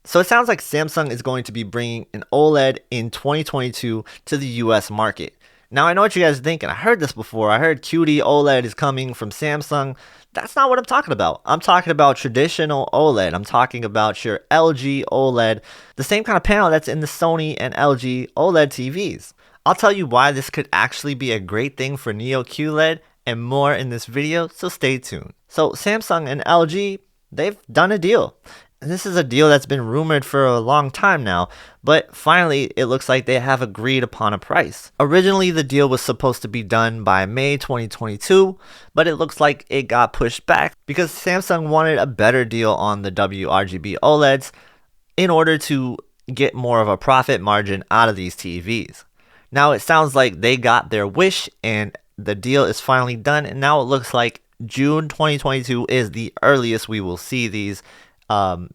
So it sounds like Samsung is going to be bringing an OLED in 2022 to the US market. Now I know what you guys are thinking. I heard this before. I heard QD OLED is coming from Samsung. That's not what I'm talking about. I'm talking about traditional OLED. I'm talking about your LG OLED, the same kind of panel that's in the Sony and LG OLED TVs. I'll tell you why this could actually be a great thing for Neo QLED and more in this video, so stay tuned. So Samsung and LG, they've done a deal. This is a deal that's been rumored for a long time now, but finally it looks like they have agreed upon a price. Originally the deal was supposed to be done by May 2022, but it looks like it got pushed back because Samsung wanted a better deal on the WRGB OLEDs in order to get more of a profit margin out of these TVs. Now it sounds like they got their wish and the deal is finally done, and now it looks like June 2022 is the earliest we will see these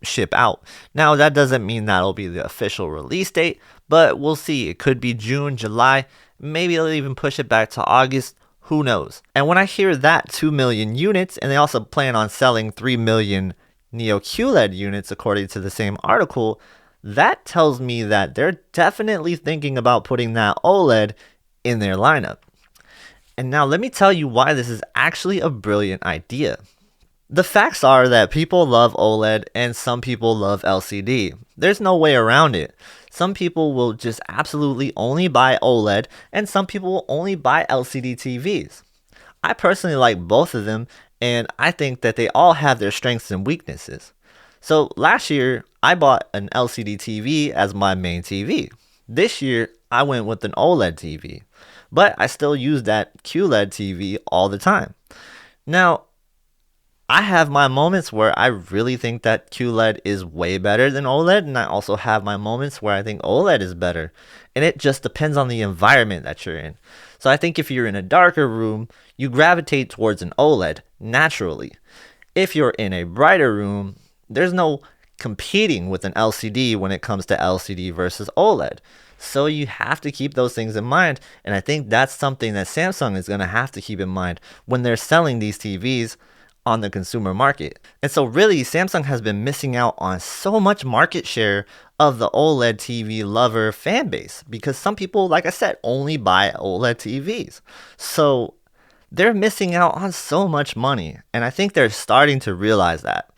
ship out. Now that doesn't mean that'll be the official release date, but we'll see. It could be June, July, maybe they'll even push it back to August, who knows. And when I hear that 2 million units, and they also plan on selling 3 million Neo QLED units according to the same article, that tells me that they're definitely thinking about putting that OLED in their lineup. And now let me tell you why this is actually a brilliant idea. The facts are that people love OLED and some people love LCD. There's no way around it. Some people will just absolutely only buy OLED and some people will only buy LCD TVs. I personally like both of them, and I think that they all have their strengths and weaknesses. So last year, I bought an LCD TV as my main TV. This year, I went with an OLED TV, but I still use that QLED TV all the time. Now, I have my moments where I really think that QLED is way better than OLED, and I also have my moments where I think OLED is better. And it just depends on the environment that you're in. So I think if you're in a darker room, you gravitate towards an OLED naturally. If you're in a brighter room, there's no competing with an LCD when it comes to LCD versus OLED. So you have to keep those things in mind, and I think that's something that Samsung is going to have to keep in mind when they're selling these TVs on the consumer market. And so really Samsung has been missing out on so much market share of the OLED TV lover fan base because some people, like I said, only buy OLED TVs. So they're missing out on so much money, and I think they're starting to realize that.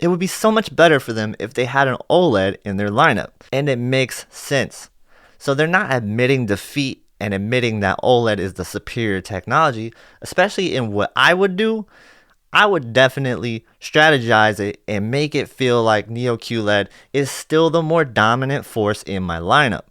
It would be so much better for them if they had an OLED in their lineup, and it makes sense. So they're not admitting defeat and admitting that OLED is the superior technology, especially in what I would do. I would definitely strategize it and make it feel like Neo QLED is still the more dominant force in my lineup.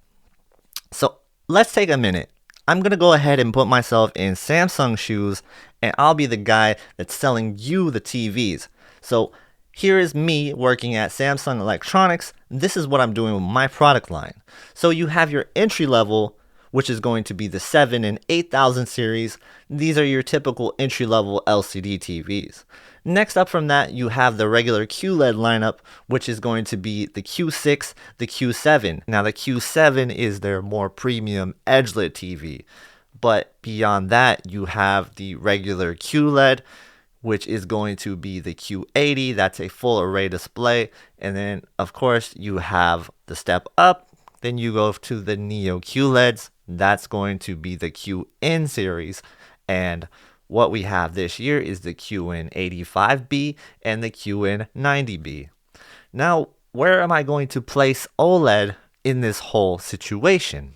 So let's take a minute. I'm going to go ahead and put myself in Samsung's shoes, and I'll be the guy that's selling you the TVs. So here is me working at Samsung Electronics. This is what I'm doing with my product line. So you have your entry level, which is going to be the 7 and 8000 series. These are your typical entry-level LCD TVs. Next up from that, you have the regular QLED lineup, which is going to be the Q6, the Q7. Now the Q7 is their more premium edge-lit TV. But beyond that, you have the regular QLED, which is going to be the Q80. That's a full array display. And then, of course, you have the step up. Then you go to the Neo QLEDs. That's going to be the QN series. And what we have this year is the QN85B and the QN90B. Now, where am I going to place OLED in this whole situation?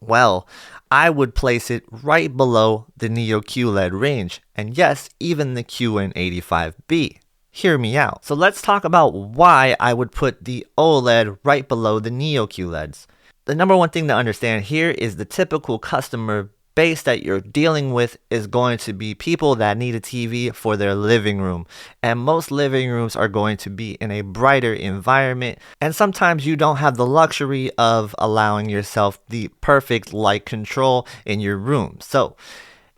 Well, I would place it right below the Neo QLED range. And yes, even the QN85B. Hear me out. So let's talk about why I would put the OLED right below the Neo QLEDs. The number one thing to understand here is the typical customer base that you're dealing with is going to be people that need a TV for their living room. And most living rooms are going to be in a brighter environment. And sometimes you don't have the luxury of allowing yourself the perfect light control in your room. So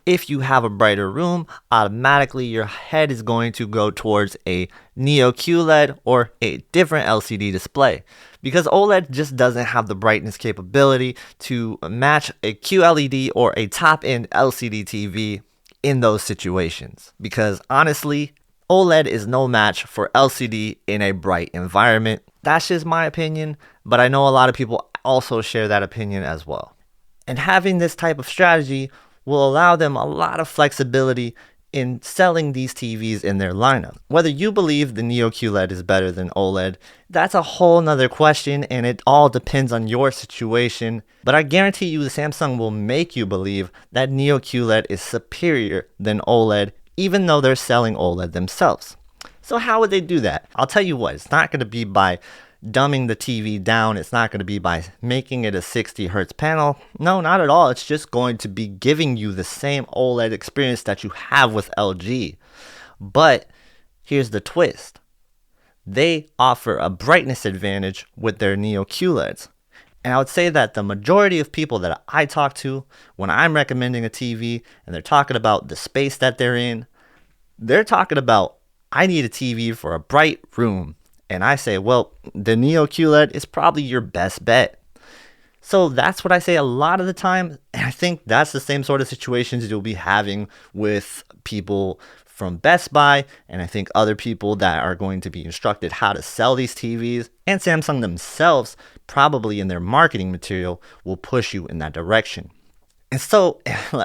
if you have a brighter room, automatically your head is going to go towards a Neo QLED or a different LCD display, because OLED just doesn't have the brightness capability to match a QLED or a top-end LCD TV in those situations. Because honestly, OLED is no match for LCD in a bright environment. That's just my opinion, but I know a lot of people also share that opinion as well. And having this type of strategy will allow them a lot of flexibility in selling these TVs in their lineup. Whether you believe the Neo QLED is better than OLED, that's a whole nother question, and it all depends on your situation. But I guarantee you Samsung will make you believe that Neo QLED is superior than OLED, even though they're selling OLED themselves. So how would they do that? I'll tell you what, it's not going to be by dumbing the TV down. It's not going to be by making it a 60 hertz panel. No, not at all. It's just going to be giving you the same OLED experience that you have with LG. But here's the twist. They offer a brightness advantage with their Neo QLEDs. And I would say that the majority of people that I talk to when I'm recommending a TV and they're talking about the space that they're in, they're talking about, I need a TV for a bright room. And I say, well, the Neo QLED is probably your best bet. So that's what I say a lot of the time. And I think that's the same sort of situations you'll be having with people from Best Buy. And I think other people that are going to be instructed how to sell these TVs. And Samsung themselves, probably in their marketing material, will push you in that direction. And so,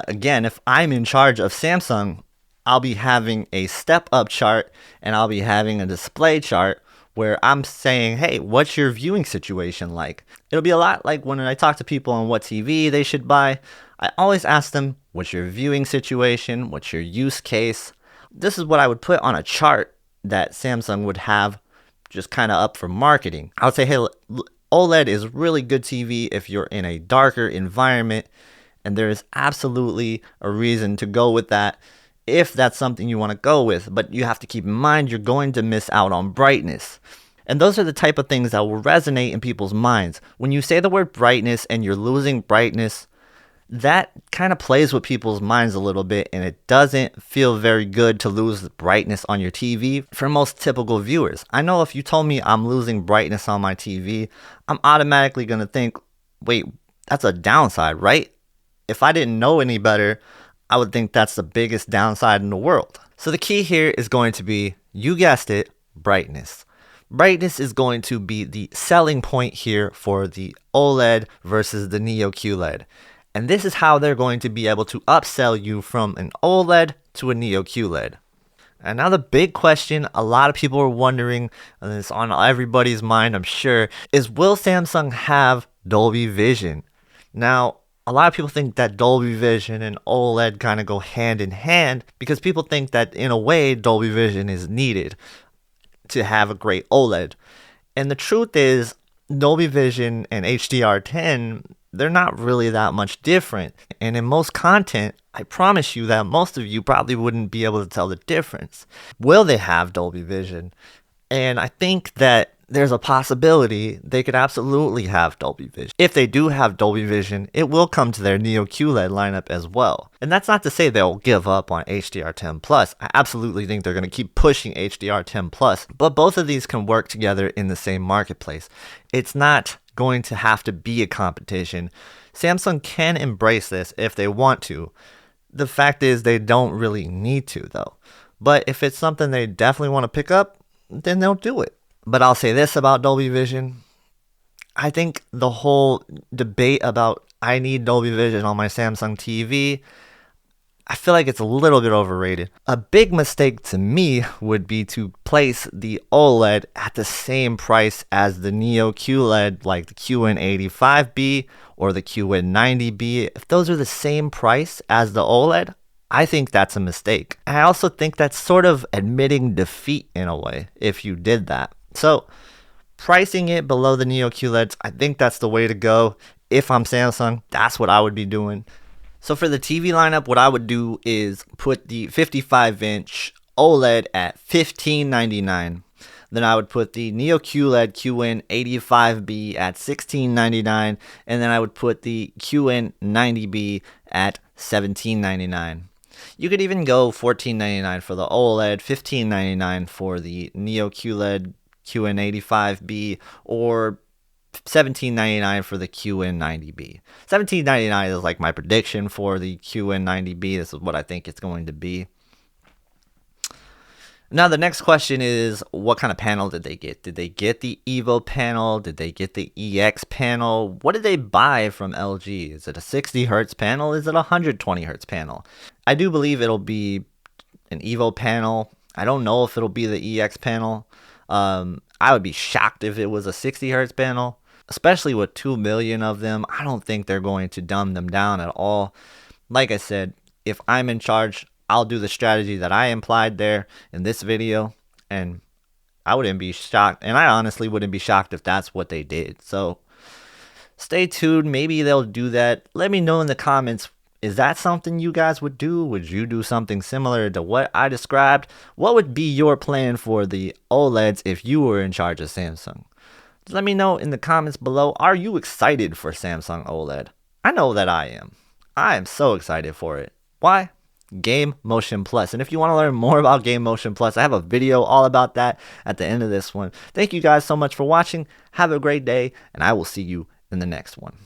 again, if I'm in charge of Samsung, I'll be having a step-up chart and I'll be having a display chart where I'm saying, hey, what's your viewing situation like? It'll be a lot like when I talk to people on what TV they should buy. I always ask them, what's your viewing situation? What's your use case? This is what I would put on a chart that Samsung would have just kind of up for marketing. I would say, hey, OLED is really good TV if you're in a darker environment, and there is absolutely a reason to go with that if that's something you want to go with, but you have to keep in mind you're going to miss out on brightness. And those are the type of things that will resonate in people's minds. When you say the word brightness and you're losing brightness, that kind of plays with people's minds a little bit, and it doesn't feel very good to lose brightness on your TV for most typical viewers. I know if you told me I'm losing brightness on my TV, I'm automatically going to think, wait, that's a downside, right? If I didn't know any better, I would think that's the biggest downside in the world. So the key here is going to be, you guessed it, brightness. Brightness is going to be the selling point here for the OLED versus the Neo QLED. And this is how they're going to be able to upsell you from an OLED to a Neo QLED. And now the big question a lot of people are wondering, and it's on everybody's mind I'm sure, is will Samsung have Dolby Vision? Now, a lot of people think that Dolby Vision and OLED kind of go hand in hand because people think that in a way Dolby Vision is needed to have a great OLED. And the truth is Dolby Vision and HDR10, they're not really that much different. And in most content, I promise you that most of you probably wouldn't be able to tell the difference. Will they have Dolby Vision? And I think that there's a possibility they could absolutely have Dolby Vision. If they do have Dolby Vision, it will come to their Neo QLED lineup as well. And that's not to say they'll give up on HDR10+. I absolutely think they're going to keep pushing HDR10+. But both of these can work together in the same marketplace. It's not going to have to be a competition. Samsung can embrace this if they want to. The fact is they don't really need to though. But if it's something they definitely want to pick up, then they'll do it. But I'll say this about Dolby Vision. I think the whole debate about I need Dolby Vision on my Samsung TV, I feel like it's a little bit overrated. A big mistake to me would be to place the OLED at the same price as the Neo QLED, like the QN85B or the QN90B. If those are the same price as the OLED, I think that's a mistake. And I also think that's sort of admitting defeat in a way if you did that. So pricing it below the Neo QLEDs, I think that's the way to go. If I'm Samsung, that's what I would be doing. So for the TV lineup, what I would do is put the 55-inch OLED at $15.99. Then I would put the Neo QLED QN85B at $16.99. And then I would put the QN90B at $17.99. You could even go $14.99 for the OLED, $15.99 for the Neo QLED QN85B, or $17.99 for the QN90B. $17.99 is like my prediction for the QN90B. This is what I think it's going to be. Now, the next question is, what kind of panel did they get? Did they get the Evo panel? Did they get the EX panel? What did they buy from LG? Is it a 60 hertz panel? Is it a 120 hertz panel? I do believe it'll be an Evo panel. I don't know if it'll be the EX panel. I would be shocked if it was a 60 hertz panel, especially with 2 million of them. I don't think they're going to dumb them down at all. Like I said, if I'm in charge, I'll do the strategy that I implied there in this video, and I wouldn't be shocked, and I honestly wouldn't be shocked if that's what they did. So stay tuned. Maybe they'll do that. Let me know in the comments. Is that something you guys would do? Would you do something similar to what I described? What would be your plan for the OLEDs if you were in charge of Samsung? Let me know in the comments below. Are you excited for Samsung OLED? I know that I am. I am so excited for it. Why? Game Motion Plus. And if you want to learn more about Game Motion Plus, I have a video all about that at the end of this one. Thank you guys so much for watching. Have a great day, and I will see you in the next one.